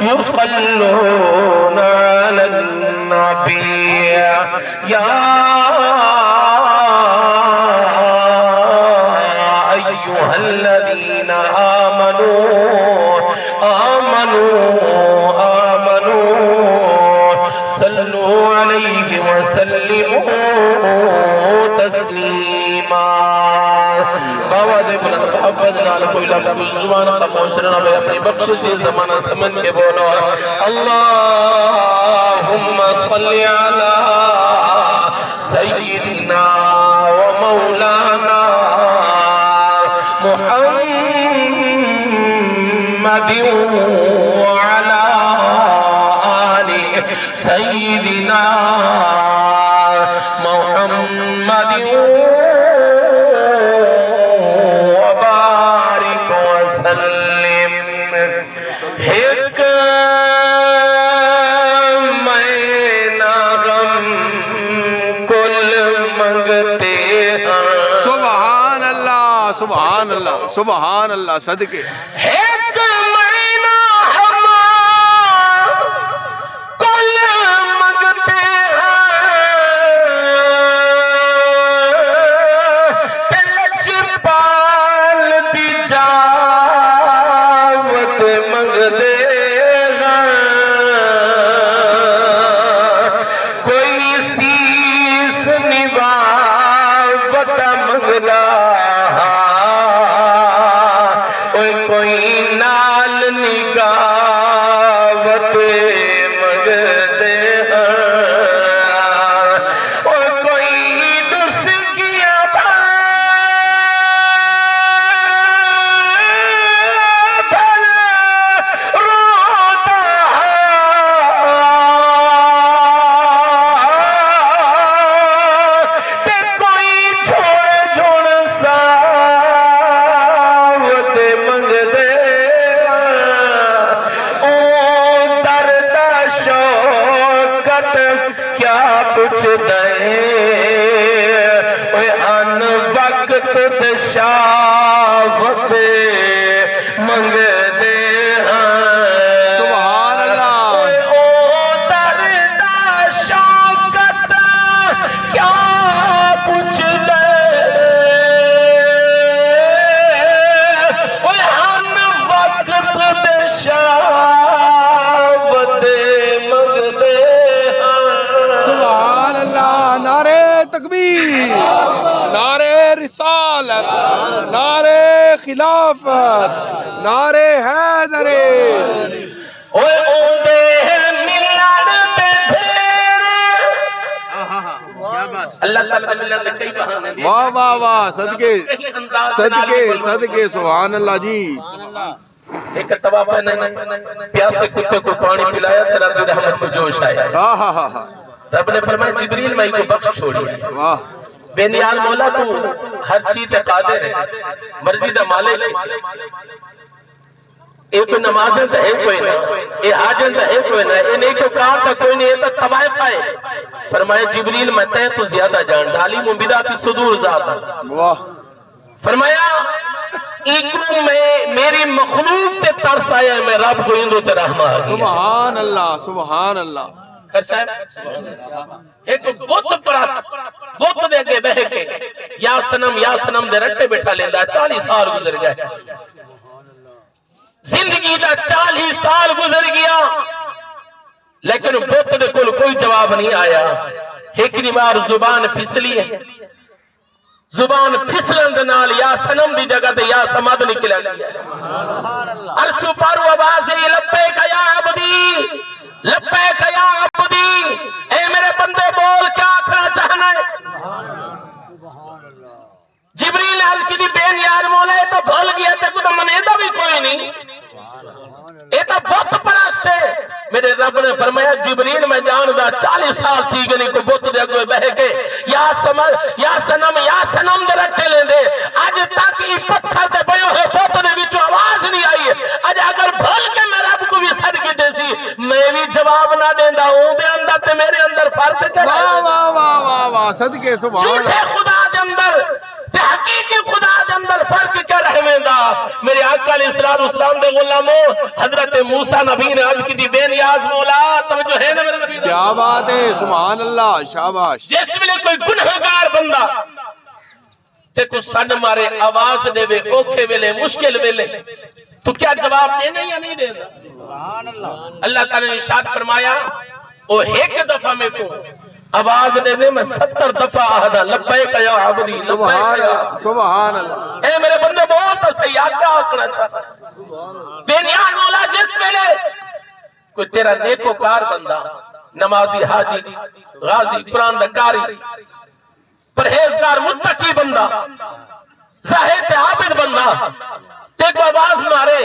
يصلون على النبي يا أيها الذين آمنوا صلوا عليه وسلموا تسلیما باواد بلند محبت نال کوئی لفظ زبان خاموش نہ رہے اپنی بخشش دی زمانہ سمجھ کے بولو اللہم صلی علی سیدنا و مولانا محمد وعلی آل سیدنا محمد وبارک وسلم ایک مہینہ غم کل منگتے ہیں سبحان اللہ سبحان اللہ سبحان اللہ صدقے ایک مہینہ ہم کل منگتے شافت منگ دے سبحان اللہ او دردا شوقت کیا پوچھ دے ان وقت دے شافت منگ دے سبحان اللہ نعرہ تکبیر نعرہ رسالت نعرہ خلافت نعرہ حیدر اوے اوندے ملاد تے دھیر اللہ تعالیٰ ملاد کئی بہانے دے واہ واہ واہ صدقے صدقے صدقے سبحان اللہ جی ایک طواف ہے پیاسے کتے کو پانی پلایا تیرا دی رحمت کو جوش آیا رب نے فرمایا جبریل میں کو بخش چھوڑی واہ بے نیال مولا تو ہر چیز قادر ہے مرضی دا مالک ہے ایک نمازیں تا ہے کوئی نہ اے حاجن تا ہے کوئی نہ اے نہیں کو کار تا کوئی نہیں ہے تا طوائف آئے فرمایا جبریل میں تے تو زیادہ جان ڈالی مبیدہ پی صدور ذات واہ فرمایا ایک میں میری مخلوق تے ترس آیا ہے میں رب کو اندو تے رحمہ سبحان اللہ سبحان اللہ ایک بہت پراست بہت دے گے بہ کے یا سنم دے رٹے بیٹھا لیندہ 40 سال گزر گئے زندگی دا 40 سال گزر گیا لیکن بہت دے کل کوئی جواب نہیں آیا ایک بار زبان پھسلی ہے زبان پھسلند نال یا سنم دی جگہ تے یا سمد نکلا گیا عرش پر آواز ہے لبیک یا عبدی لبیک یا عبدی اے میرے بندے بول کیا آکھنا چاہنا ہے جبریل ہلکی دی بین یار مولا ہے تو بھول گیا تے کتا منیدہ بھی کوئی نہیں اے تو بہت پرست ہے میرے رب نے فرمایا جبریل میں جاندہ 40 سال تھی گنی کو بہت دے کوئی بہ کے یا سنم دے رکھے لیں دے آج تک ہی پتھر دے بیو ہے بہت دے بیچو آواز نہیں آئی ہے آج اگر بھول کے میں رب کو بھی صدقے دے سی میں بھی جواب نہ دیندہ ہوں دے اندر تے میرے اندر فرق کیا واہ واہ واہ واہ واہ صدقے سبحان اللہ جھوٹے خدا دے اندر تے حقیقی خدا دے اندر فرق کیا رہے دا میرے آقا علیہ السلام دے غلاموں حضرت موسیٰ نبی نے عرض کی تھی بے نیاز مولا توجہ ہے نا میرے نبی؟ کیا بات ہے، سبحان اللہ، شاباش۔ جس ویلے کوئی گنہگار بندہ تے کو سن مارے آواز دے وے اوکھے ویلے مشکل ویلے تو کیا جواب دینا یا نہیں دینا؟ اللہ تعالیٰ نے ارشاد فرمایا او ایک دفعہ میں کو آواز دے دے میں 70 دفعہ آہدا لبیک یا عبدی سبحان اللہ، سبحان اللہ۔ اے میرے بندے بہت سیاح کیا آکنا چاہتا ہے بے نیاز مولا جس ویلے کوئی تیرا نیکوکار بندہ نمازی حاجی غازی قرآن دکاری پرہیزگار متقی بندہ زاہد عابد بندہ تیک آواز مارے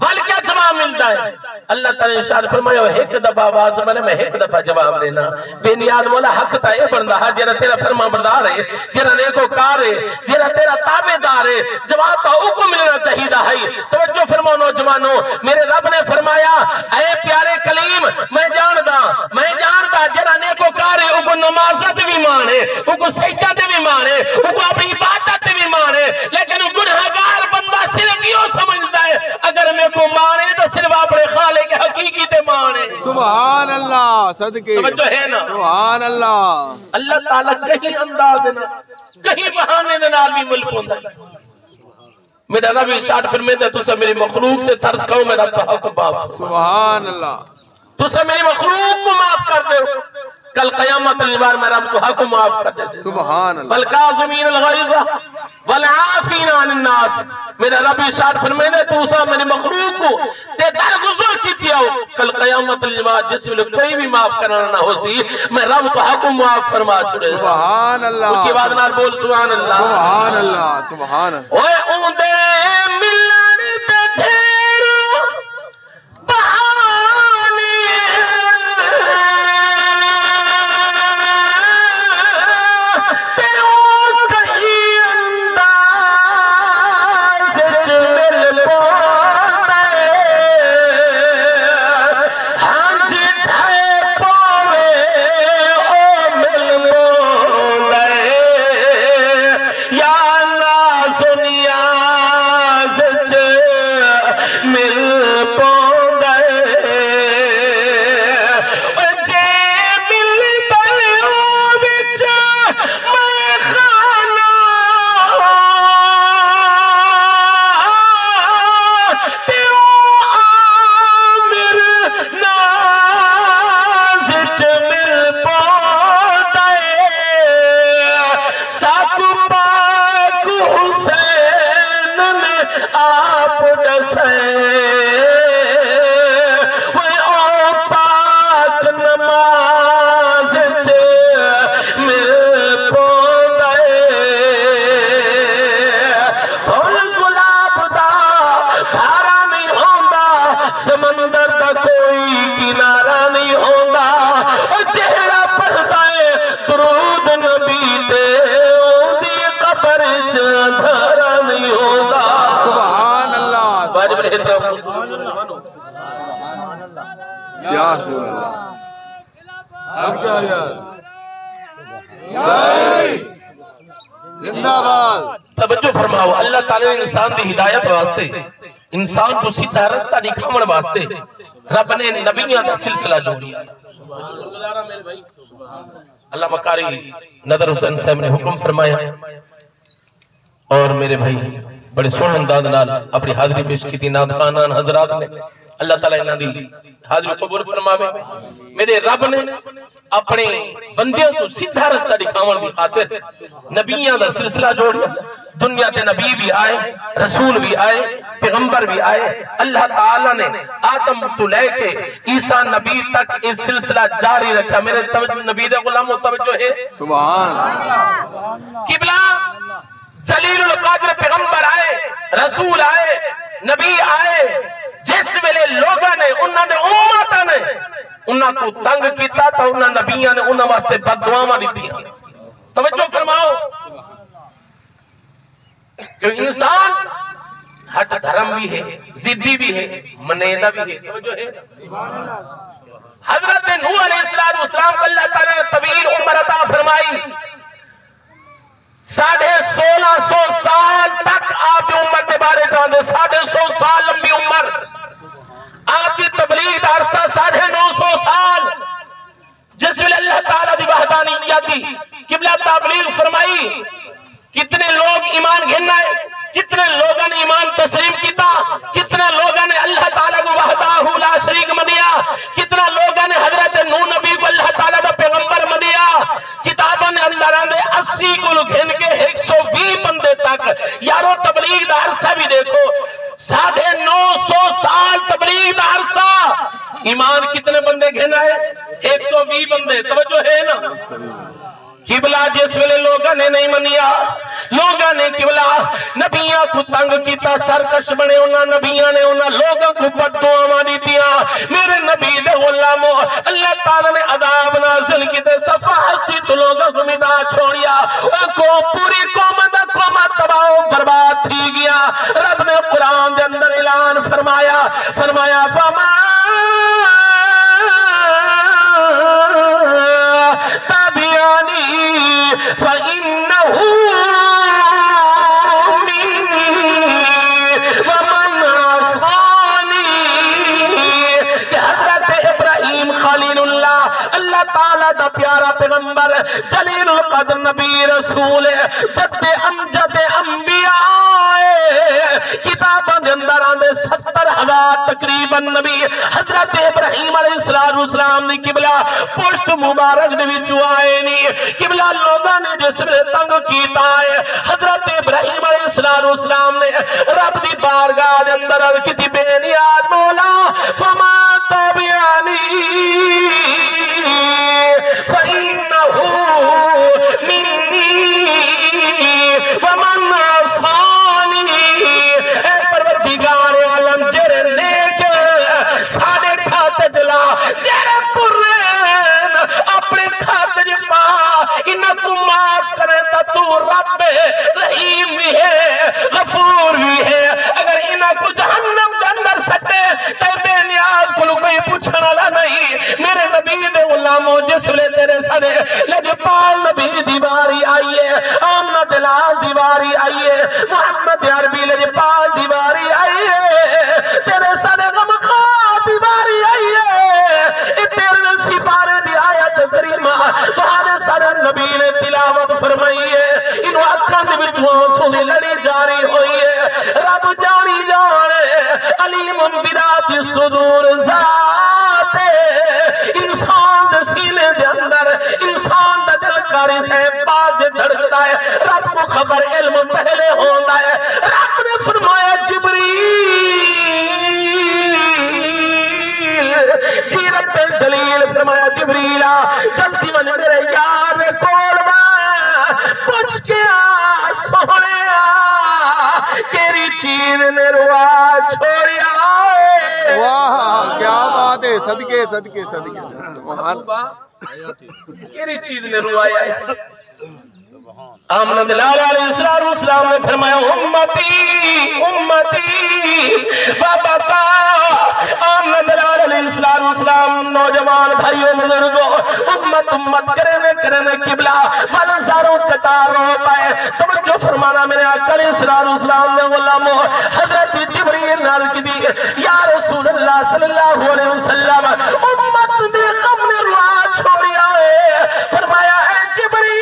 بل کیا جواب ملتا ہے؟ اللہ تعالیٰ نے ارشاد فرمایا ایک دفعہ آواز مارے میں ایک دفعہ جواب دینا بے نیاز مولا حق تا اے بندہ جیرا تیرا فرما بردار ہے جیرا نیکوکار ہے جیرا تیرا تابعدار ہے جواب کا حکم ملنا چاہیے ہے۔ توجہ فرماؤ نوجوانوں میرے رب نے فرمایا اے پیارے کلیم میں جاندا جیرا نیکوکار ہے وہ نمازت بھی مانے وہ سجدہ بھی مانے وہ اپنی عبادت بھی مانے لیکن گنہگار بندہ صرف یہ سمجھتا ہے اگر میں کو مانے تو صرف اپنے خالق حقیقی تے مانے۔ سبحان اللہ، صدقے، توجہ ہے نا؟ سبحان اللہ۔ اللہ تعالیٰ کہیں انداز دینا کہیں بہانے دینا بھی ملک ہوندہ ہے۔ میرا رب ارشاد فرماتا تو سب میری مخلوق سے ترس کھاؤ میرا تو حق معاف۔ سبحان اللہ۔ تو سب میری مخلوق کو معاف کر دے کل قیامت البار میں رب کو حق معاف کر دے۔ سبحان اللہ۔ والکاظمین الغیظ والعافین عن الناس میرا رب ارشاد فرماتا تو سب میری مخلوق کو تے درگزر کی دیا کل قیامت البار جس میں کوئی بھی معاف کرنا نہ ہو سی میں رب کو حق معاف فرما چھوڑے۔ سبحان اللہ۔ اس کے بعد نار بول سبحان اللہ، سبحان اللہ، سبحان اللہ۔ اوے اوندے ملن تے ڈھیر بہانے تے او کہیں انداز وچ مل پوندے ہنج ڈھائے پوے او مل پوندے یا ناز نیاز وچ مل پوندے جے مل پئے وچ میں خانہ تے او عامر ناز وچ مل پوندے سب پاک حسین نے آپ دسے او پاک نماز وچ مل پوندے پھل گلاب دا بھارا نہیں ہوندا سمندر دا کوئی کنارہ نہیں ہوندا او چہرہ پڑھدا ہے درود نبی تے اودی قبر چ اندھیرا نہیں ہوندا۔ سبحان اللہ، واجب الاحترام یا رسول اللہ۔ زندہ باد۔ توجہ فرماؤ اللہ تعالیٰ نے انسان دی ہدایت واسطے انسان کو سیدھا رستہ دکھاون واسطے رب نے نبیوں کا سلسلہ جوڑیا۔ اللہ مکاری نظر حسین صاحب نے حکم فرمایا اور میرے بھائی بڑے سونے انداز نال اپنی حاضری پیش کی تھی نعت خوانان حضرات نے اللہ تعالیٰ انہاں دی حاضری قبول فرماوے۔ میرے رب نے اپنے بندیوں کو سیدھا رستہ دکھاون دی خاطر نبیوں دا سلسلہ جوڑیا۔ دنیا تے نبی بھی آئے رسول بھی آئے پیغمبر بھی آئے۔ اللہ تعالیٰ نے آدم تو لے کے عیسیٰ نبی تک اس سلسلہ جاری رکھا۔ میرے نبی دے غلاموں توجہ ہے سبحان اللہ۔ قبلہ جلیل القدر پیغمبر آئے رسول آئے نبی آئے جس ویلے لوگاں نے انہاں دے امتاں نے انہاں کو تنگ کیتا تو انہاں نبیاں نے انہاں واسطے بد دعاواں دتیاں۔ توجہ فرماؤ کہ انسان ہٹ دھرم بھی ہے ضدی بھی ہے منیدہ بھی ہے۔ توجہ ہے حضرت نوح علیہ السلام کو اللہ تعالیٰ نے طویل عمر عطا فرمائی 1650 سال تک آپ کی عمر کے بارے جاندے 150 سال لمبی عمر آپ کی تبلیغ کا عرصہ 950 سال جس میں اللہ تعالیٰ دی وحدانیت دی قبلہ تبلیغ فرمائی کتنے لوگ ایمان گھننا ہے کتنے لوگوں نے ایمان تسلیم کیتا کتنے لوگوں نے اللہ تعالیٰ کو وحدہ لا شریک منیا کتنا لوگوں نے حضرت نوح نبی کو اللہ تعالیٰ کا پیغمبر منیا کتابوں نے اندر آندے 80 کو گھن کے 120 بندے تک یارو تبلیغ دا عرصہ بھی دیکھو 950 سال تبلیغ دا عرصہ ایمان کتنے بندے گھنا ہے 120 بندے توجہ ہے نا قبلہ جس ویلے لوگوں نے نہیں منیا لوگوں نے قبلہ نبیاں کو تنگ کیتا سرکش بنے انہاں نبیاں نے انہاں لوگوں کو بد دعاواں دتیاں میرے نبی دے غلامو اللہ تعالی نے عذاب نازل کیتے صفا ہستی تو لوگوں کو مٹا چھوڑیا او کو پوری قوم دا قوم تباہ و برباد تھی گیا رب نے قرآن دے اندر اعلان فرمایا فما تابعانی فإنه مني ومن عصاني کہ حضرت ابراہیم خلیل اللہ تعالیٰ دا پیارا پیغمبر جلیل القدر نبی رسول جد امجد انبیاء کتاباں دے اندر آندے 70,000 تقریباً نبی حضرت ابراہیم علیہ السلام نے قبلہ پشت مبارک دے وچوں آئے نہیں قبلہ لوگاں نے جس میں تنگ کیتا ہے حضرت ابراہیم علیہ السلام نے رب دی بارگاہ دے اندر عرض کی بے نیاز مولا فما تابعانی فإنه مني ومن عصاني اے پروردگار عالم جڑے نیک ساڈے کھاتے چلا جڑے پرین اپنے کھاتے پا انہاں کو معاف کرے تا تو رب رحیم بھی ہے غفور بھی ہے اگر انہاں کو جہنم کے اندر سٹے تے بے نیاز کو کوئی پوچھنے والا نہیں میرے نبی دے غلاموں جس لے تیرے سارے لجپال نبی دیواری آئیے آمنہ دلال دیواری آئیے محمد عربی لجپال دیواری آئیے تیرے سارے غمخوار دیواری آئیے تیرے سپارے دی آیت کریمہ تمہارے سارے نبی نے تلاوت فرمائی ہے انہوں اکھان دے وچوں آنسوں دی لڑی جاری ہوئی ہے رب جانی جانے علیم بذات الصدور ذات انسان دے سینے دے اندر انسان دا دل کاری سے باز دھڑکتا ہے رب کو خبر علم پہلے ہوتا ہے رب نے فرمایا جبریل جی رب جلیل فرمایا جبریلا جلدی من میرے یار کول پوچھ کے سونے تیری چیز نے روا چھوڑیا واہ کیا بات ہے صدقے صدقے صدقے تیری چیز نے روایا ہے آمنہ دلال علیہ السلام نے فرمایا امتی بابا آمنہ دلال علیہ السلام نوجوان بھائیوں بزرگوں امت کرنے قبلہ فلساروں قطار رو پائے توجہ فرمانا میرے آقا علیہ السلام نے غلاموں حضرت جبریل نال کی دی یا رسول اللہ صلی اللہ علیہ وسلم امت دے غم نے روا چھوڑیا ہے فرمایا اے جبریل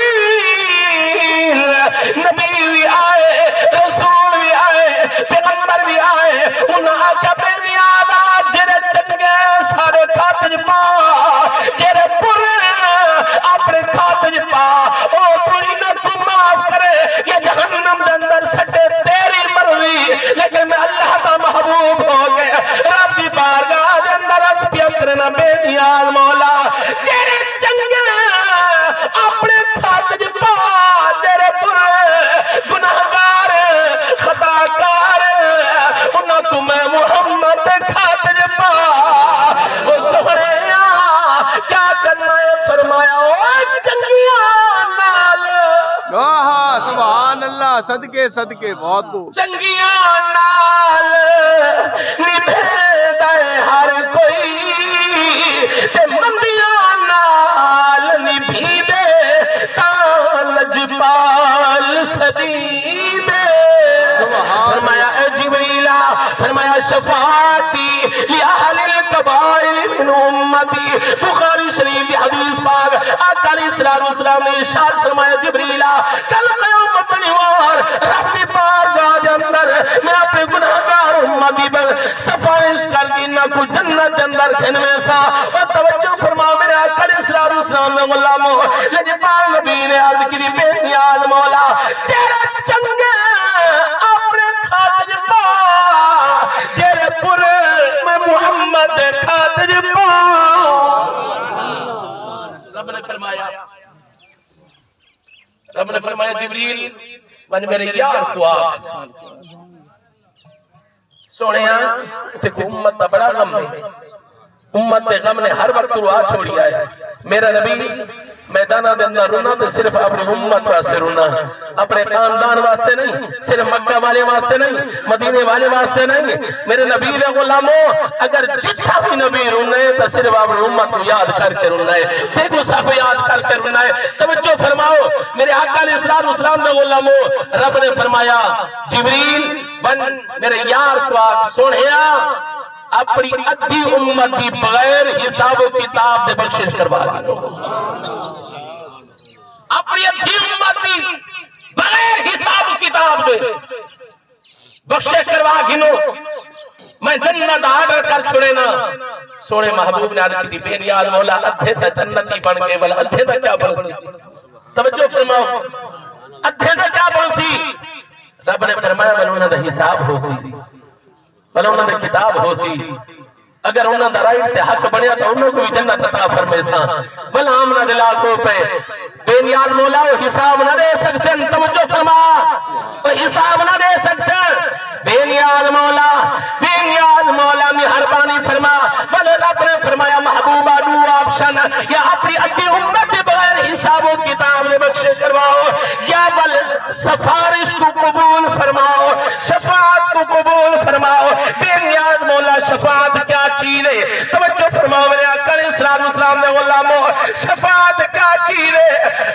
نبی بھی آئے رسول بھی آئے پیغمبر بھی آئے انہاں آقا بے نیادا جرے چٹ گئے سارے کھاتج پا جرے پورے اپنے کھاتج پا او تو انہاں کو معاف کرے یہ جہنم دے اندر سٹے تیری مرضی لیکن میں اللہ کا محبوب ہو گئے رب دی بارگاہ دے اندر اب پیا کرنا بے نیاز مولا جرے چنگے اپنے کھاتج پا تیرے پورے گناہگار خطاکار انہاں تو میں محمد خاطر پا وہ سہریا کیا کرنا ہے فرمایا او چنگیاں نال سبحان اللہ صدقے صدقے بہت کو چنگیاں نال نبھے دے ہر کوئی تے مندیاں نال نبھی دے تا لجپال شفاعتی لأہل الکبائر من امتی. بخاری شریف کی حدیث پاک آقا علیہ السلام نے ارشاد فرمایا جبریلا کل قیامت نیوار رب کی بارگاہ دے اندر میں اپنے گناہگار امتی پر سفارش کر کے نہ کو جنت دے اندر کھنوے سا. اور توجہ فرما میرے آقا علیہ السلام نے غلامو لجپال نبی نے عرض کی بے نیاز مولا تیرا چنگے اپنے خاطر پا تیرے پورے میں محمد خاطر پا. رب نے فرمایا جبریل ون میرے یار کو آگ سونے تے کو امت تا بڑا غم ہے. امت تے غم نے ہر وقت روا چھوڑی آئے. میرا نبی میدانہ دے اندر رونا تو صرف اپنی امت واسطے رونا اپنے خاندان واسطے نہیں صرف مکہ والے واسطے نہیں مدینے والے واسطے نہیں. میرے نبی دے غلاموں اگر جتھا بھی نبی رونا ہے تو صرف اپنی امت کو یاد کر کے رونا ہے دیکھو سب یاد کر کے رونا ہے. توجہ فرماؤ میرے آقا علیہ السلام دے غلاموں رب نے فرمایا جبریل بن میرے یار کو آگ سوڑیا اپنی ادھی امت کی بغیر حساب و کتاب دے بخشش کروا دی. اپنی ادھی امت کی بغیر حساب و کتاب دے بخشش کروا گنو میں جنت آرڈر کر چھوڑے نا. سونے محبوب نے عرض کی بے نیاز مولا ادھے تا جنتی بن گئے بل ادھے تا کیا بنسی. توجہ فرماؤ ادھے تا کیا بنسی. رب نے فرمایا بل انہوں نے حساب ہو سی بل انہوں نے کتاب ہو سی. اگر انہوں نے رائٹ تے حق بنیا تو انہوں کو بھی جنت عطا فرمائے سا. بل آمنہ دلال کو پہ بے نیاز مولا وہ حساب نہ دے سکتے. توجہ فرما وہ حساب نہ دے سکتے. بے نیاز مولا مہربانی فرما. بل رب نے فرمایا محبوبہ دو آپشن یا اپنی ادھی امت کے بغیر حساب و کتاب نے بخشش کرواؤ یا بل سفارش کو قبول فرماؤ شفاعت کو قبول فرماؤ. بے نیاز مولا شفاعت کیا چیز ہے. توجہ فرماؤ میرے آقا علیہ السلام نے غلاموں شفاعت کیا چیز ہے.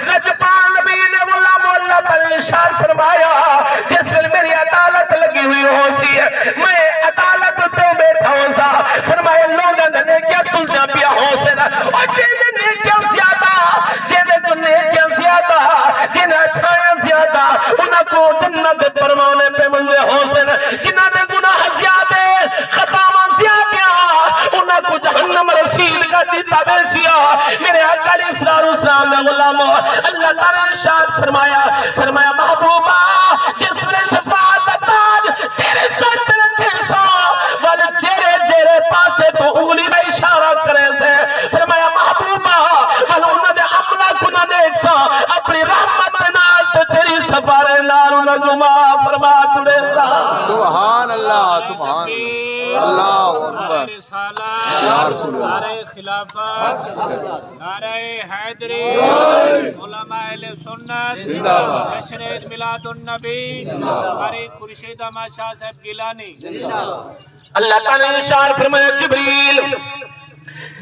لجپال نبی نے غلاموں اللہ تعالی ارشاد فرمایا جس میں میری عدالت لگی ہوئی ہو سی ہے میں عدالت تو بیٹھا ہوں سا. فرمایا لوگوں نے کیا تلنا پیا ہو سے نا اور جنہیں نیکیاں زیادہ جنہیں اچھائیں زیادہ انہوں کو جنت پروانے پہ ملے ہو سے نا. جنہوں نے گناہ زیادہ خطاوہ زیادہ انہوں کو جہنم رسید کا دیتا بیسیا. میرے آقا علیہ السلام نے غلاموں اللہ تعالی ارشاد فرمایا محبوبہ جس نے شفاعت تاج تیرے سر پہ رکھے سا والے جیرے پاسے تو انگلی میں اشارہ کرے سے. فرمایا محبوبہ والے انہوں نے عملہ کو نہ دیکھ سا اپنی رحمت نال تو تیری سفارے نارو نگما فرما چھڑے سا. سبحان اللہ سبحان اللہ اکبر یا رسول اللہ. نعرہ خلافت نعرہ حیدری علماء اہل سنت جشن عید میلاد النبی قاری خورشید احمد شاہ صاحب گیلانی. اللہ تعالی نے ارشاد فرمایا جبریل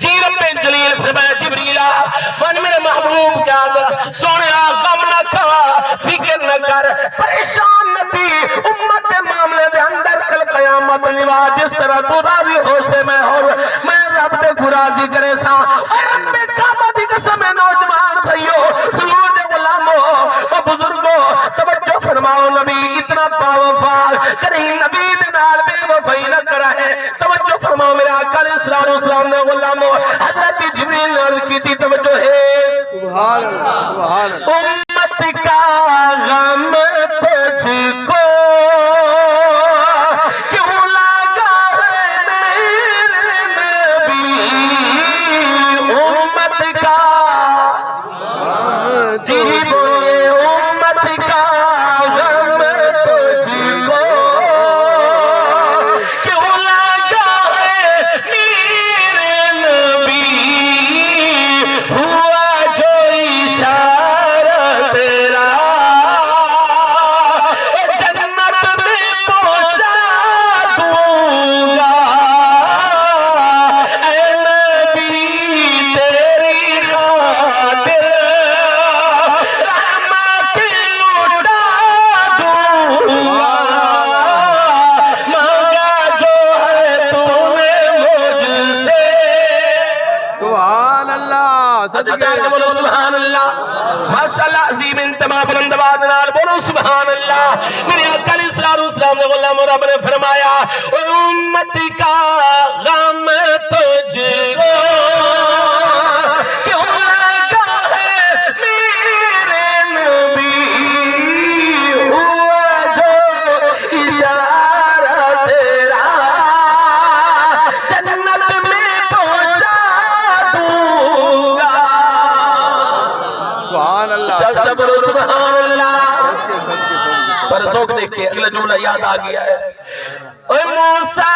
جی رب جلیل فرمایا جبریلا ون میرے محبوب کیا سونے غم نہ کھا فکر نہ کر پریشان نہ تھی امت کے معاملے دے اندر کل قیامت لیوا جس طرح تو راضی ہو سے میں رب تے کو راضی کرے سا. اور رب کعبہ دی قسم نوجوان بھائیو حضور دے غلامو او بزرگو توجہ فرماؤ نبی اتنا باوفا کہیں نبی دے نال بے وفائی نہ کرا ہے. توجہ فرماؤ میرے آقا علیہ السلام نے غلامو حضرت جبریل نے عرض کی تھی توجہ ہے سبحان اللہ سبحان اللہ. امت کا غم تجھ کو کیوں لگا ہے میرے نبی. امت کا جی بولے امت کا غم تجھ کو کیوں لگا ہے میرے نبی. ہوا جو اشارہ صدقے بولو سبحان اللہ ماشاءاللہ عظیم انتما بلند آواز نال بولو سبحان اللہ میرے آقا علیہ الصلوۃ والسلام نے غلام رب نے فرمایا اے امتی کا غم تجھ کو کیوں لگا ہے میرے نبی ہوا جو اشارہ تیرا جنت میں پہنچا دوں گا سبحان اللہ چل بولو سبحان اللہ صدقے صدقے صدقے پر ذوق دیکھیں اگلا جملہ یاد آ گیا ہے اے موسیٰ